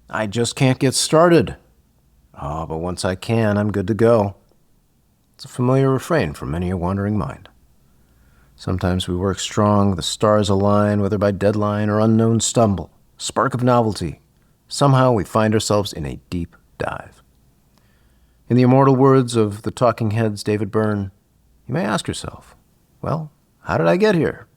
I just can't get started. But once I can, I'm good to go. It's a familiar refrain from many a wandering mind. Sometimes we work strong, the stars align, whether by deadline or unknown stumble, spark of novelty. Somehow we find ourselves in a deep dive. In the immortal words of the Talking Heads' David Byrne, you may ask yourself, well, how did I get here?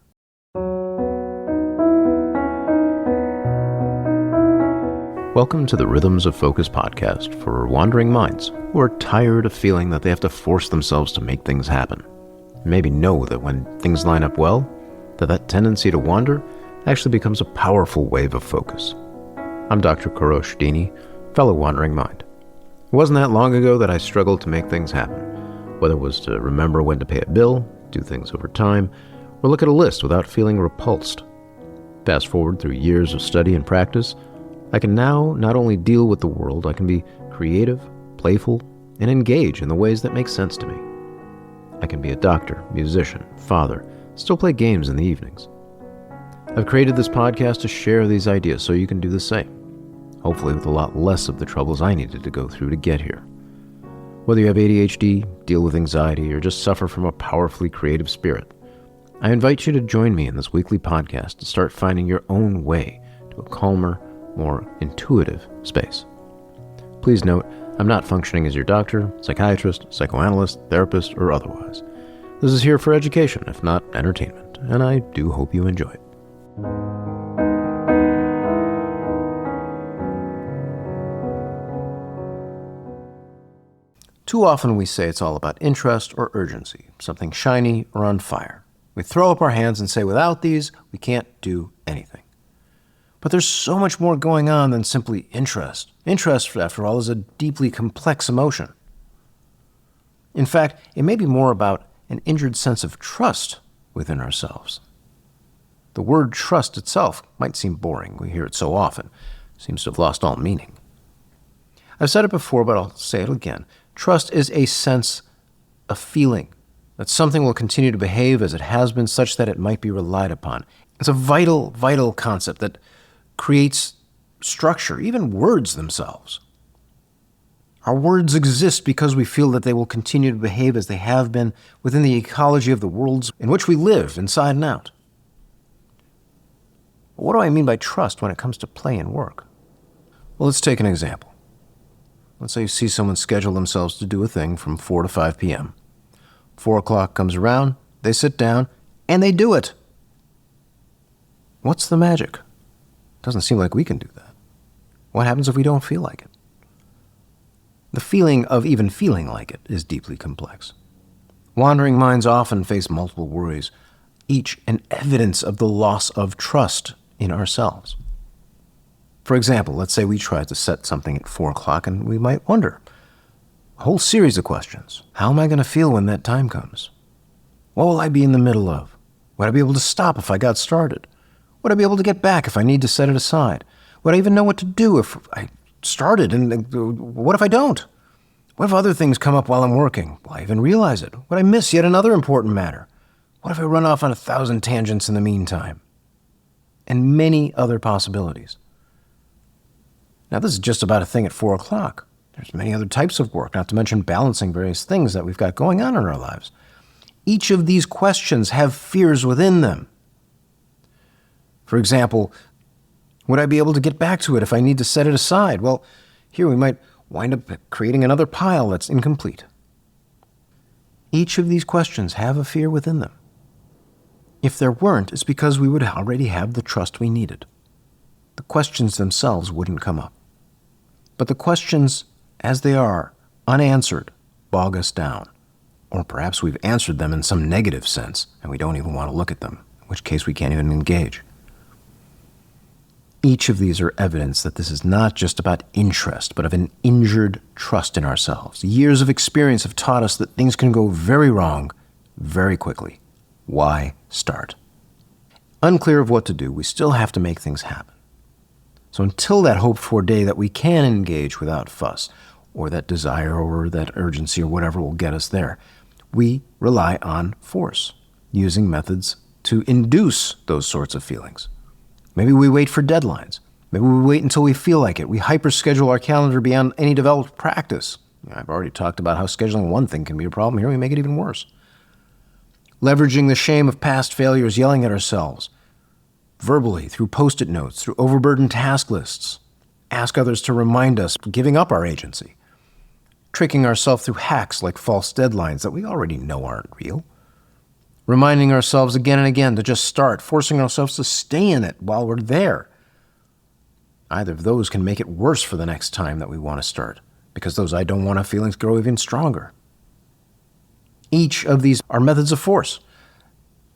Welcome to the Rhythms of Focus podcast for wandering minds who are tired of feeling that they have to force themselves to make things happen. Maybe know that when things line up well, that tendency to wander actually becomes a powerful wave of focus. I'm Dr. Kourosh Dini, fellow wandering mind. It wasn't that long ago that I struggled to make things happen, whether it was to remember when to pay a bill, do things over time, or look at a list without feeling repulsed. Fast forward through years of study and practice, I can now not only deal with the world, I can be creative, playful, and engage in the ways that make sense to me. I can be a doctor, musician, father, still play games in the evenings. I've created this podcast to share these ideas so you can do the same, hopefully with a lot less of the troubles I needed to go through to get here. Whether you have ADHD, deal with anxiety, or just suffer from a powerfully creative spirit, I invite you to join me in this weekly podcast to start finding your own way to a calmer, more intuitive space. Please note, I'm not functioning as your doctor, psychiatrist, psychoanalyst, therapist, or otherwise. This is here for education, if not entertainment, and I do hope you enjoy it. Too often we say it's all about interest or urgency, something shiny or on fire. We throw up our hands and say, without these, we can't do anything. But there's so much more going on than simply interest. Interest, after all, is a deeply complex emotion. In fact, it may be more about an injured sense of trust within ourselves. The word trust itself might seem boring. We hear it so often. It seems to have lost all meaning. I've said it before, but I'll say it again. Trust is a sense, a feeling, that something will continue to behave as it has been such that it might be relied upon. It's a vital, vital concept that creates structure, even words themselves. Our words exist because we feel that they will continue to behave as they have been within the ecology of the worlds in which we live, inside and out. But what do I mean by trust when it comes to play and work? Well, let's take an example. Let's say you see someone schedule themselves to do a thing from 4 to 5 p.m. 4 o'clock comes around, they sit down, and they do it. What's the magic? Doesn't seem like we can do that. What happens if we don't feel like it? The feeling of even feeling like it is deeply complex. Wandering minds often face multiple worries, each an evidence of the loss of trust in ourselves. For example, let's say we try to set something at 4 o'clock and we might wonder a whole series of questions. How am I going to feel when that time comes? What will I be in the middle of? Would I be able to stop if I got started? Would I be able to get back if I need to set it aside? Would I even know what to do if I started? And what if I don't? What if other things come up while I'm working? Will I even realize it? Would I miss yet another important matter? What if I run off on 1,000 tangents in the meantime? And many other possibilities. Now, this is just about a thing at 4 o'clock. There's many other types of work, not to mention balancing various things that we've got going on in our lives. Each of these questions have fears within them. For example, would I be able to get back to it if I need to set it aside? Well, here we might wind up creating another pile that's incomplete. Each of these questions have a fear within them. If there weren't, it's because we would already have the trust we needed. The questions themselves wouldn't come up. But the questions, as they are, unanswered, bog us down. Or perhaps we've answered them in some negative sense, and we don't even want to look at them, in which case we can't even engage. Each of these are evidence that this is not just about interest, but of an injured trust in ourselves. Years of experience have taught us that things can go very wrong very quickly. Why start? Unclear of what to do, we still have to make things happen. So until that hoped-for day that we can engage without fuss, or that desire or that urgency or whatever will get us there, we rely on force, using methods to induce those sorts of feelings. Maybe we wait for deadlines. Maybe we wait until we feel like it. We hyper-schedule our calendar beyond any developed practice. I've already talked about how scheduling one thing can be a problem. Here we make it even worse. Leveraging the shame of past failures, yelling at ourselves, verbally, through Post-it notes, through overburdened task lists. Ask others to remind us, giving up our agency. Tricking ourselves through hacks like false deadlines that we already know aren't real. Reminding ourselves again and again to just start, forcing ourselves to stay in it while we're there. Either of those can make it worse for the next time that we want to start, because those I don't want to feelings grow even stronger. Each of these are methods of force,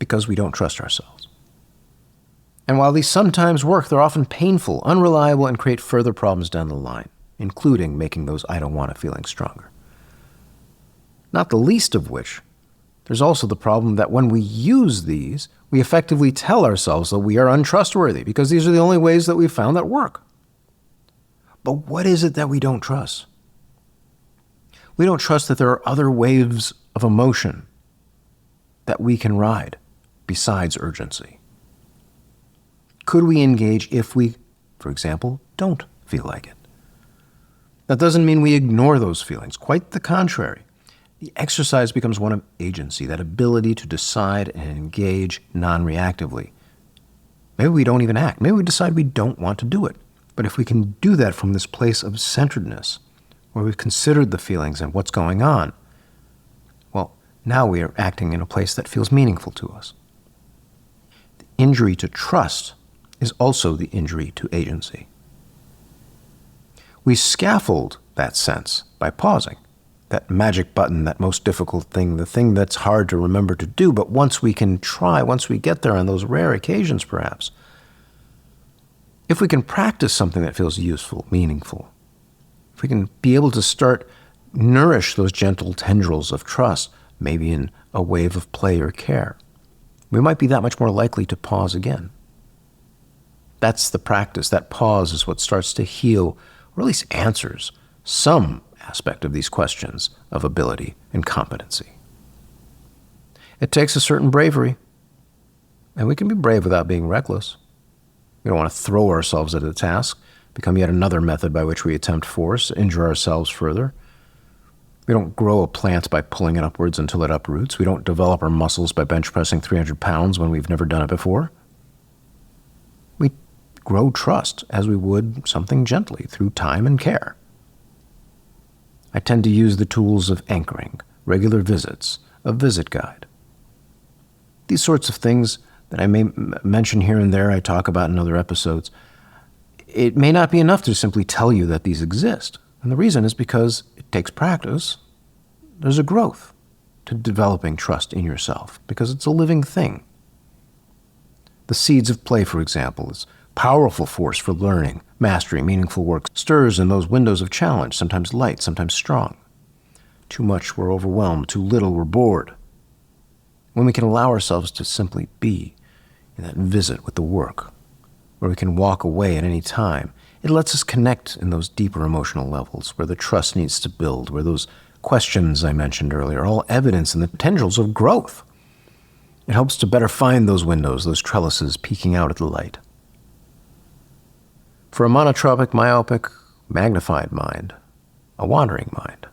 because we don't trust ourselves. And while these sometimes work, they're often painful, unreliable, and create further problems down the line, including making those I don't want to feelings stronger. Not the least of which, there's also the problem that when we use these, we effectively tell ourselves that we are untrustworthy because these are the only ways that we've found that work. But what is it that we don't trust? We don't trust that there are other waves of emotion that we can ride besides urgency. Could we engage if we, for example, don't feel like it? That doesn't mean we ignore those feelings. Quite the contrary. The exercise becomes one of agency, that ability to decide and engage non-reactively. Maybe we don't even act. Maybe we decide we don't want to do it. But if we can do that from this place of centeredness, where we've considered the feelings and what's going on, well, now we are acting in a place that feels meaningful to us. The injury to trust is also the injury to agency. We scaffold that sense by pausing. That magic button, that most difficult thing, the thing that's hard to remember to do, but once we can try, once we get there on those rare occasions perhaps, if we can practice something that feels useful, meaningful, if we can be able to start nourish those gentle tendrils of trust, maybe in a wave of play or care, we might be that much more likely to pause again. That's the practice. That pause is what starts to heal, or at least answers, some aspect of these questions of ability and competency. It takes a certain bravery, and we can be brave without being reckless. We don't want to throw ourselves at a task, become yet another method by which we attempt force, injure ourselves further. We don't grow a plant by pulling it upwards until it uproots. We don't develop our muscles by bench pressing 300 pounds when we've never done it before. We grow trust as we would something gently through time and care. I tend to use the tools of anchoring, regular visits, a visit guide. These sorts of things that I may mention here and there, I talk about in other episodes. It may not be enough to simply tell you that these exist. And the reason is because it takes practice. There's a growth to developing trust in yourself because it's a living thing. The seeds of play, for example, is powerful force for learning, mastery, meaningful work, stirs in those windows of challenge, sometimes light, sometimes strong. Too much, we're overwhelmed. Too little, we're bored. When we can allow ourselves to simply be in that visit with the work, where we can walk away at any time, it lets us connect in those deeper emotional levels, where the trust needs to build, where those questions I mentioned earlier are all evidence in the tendrils of growth. It helps to better find those windows, those trellises peeking out at the light. For a monotropic, myopic, magnified mind, a wandering mind,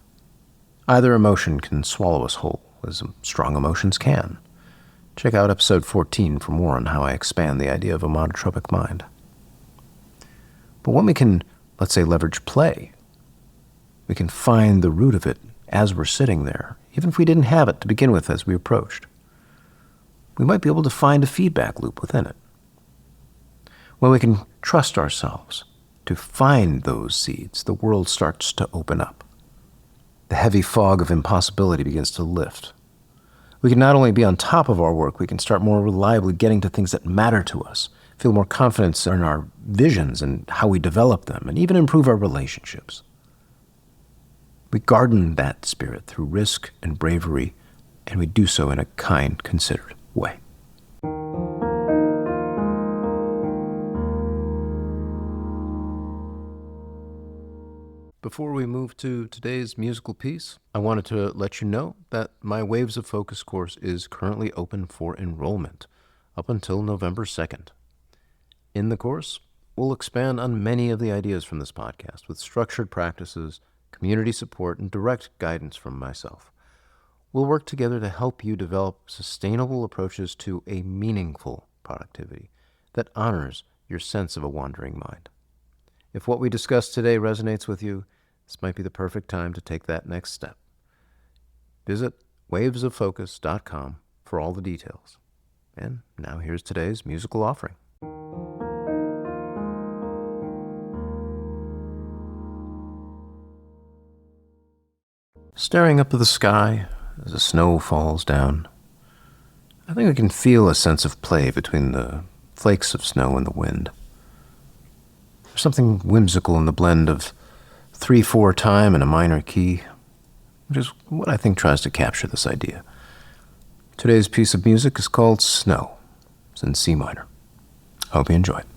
either emotion can swallow us whole, as strong emotions can. Check out episode 14 for more on how I expand the idea of a monotropic mind. But when we can, let's say, leverage play, we can find the root of it as we're sitting there, even if we didn't have it to begin with as we approached. We might be able to find a feedback loop within it. When we can trust ourselves to find those seeds, the world starts to open up. The heavy fog of impossibility begins to lift. We can not only be on top of our work, we can start more reliably getting to things that matter to us, feel more confidence in our visions and how we develop them, and even improve our relationships. We garden that spirit through risk and bravery, and we do so in a kind, considered way. Before we move to today's musical piece, I wanted to let you know that my Waves of Focus course is currently open for enrollment up until November 2nd. In the course, We'll expand on many of the ideas from this podcast with structured practices, community support, and direct guidance from myself. We'll work together to help you develop sustainable approaches to a meaningful productivity that honors your sense of a wandering mind. If what we discussed today resonates with you, this might be the perfect time to take that next step. Visit wavesoffocus.com for all the details. And now here's today's musical offering. Staring up at the sky as the snow falls down, I think I can feel a sense of play between the flakes of snow and the wind. There's something whimsical in the blend of 3/4 time and a minor key, which is what I think tries to capture this idea. Today's piece of music is called Snow. It's in C minor. Hope you enjoy it.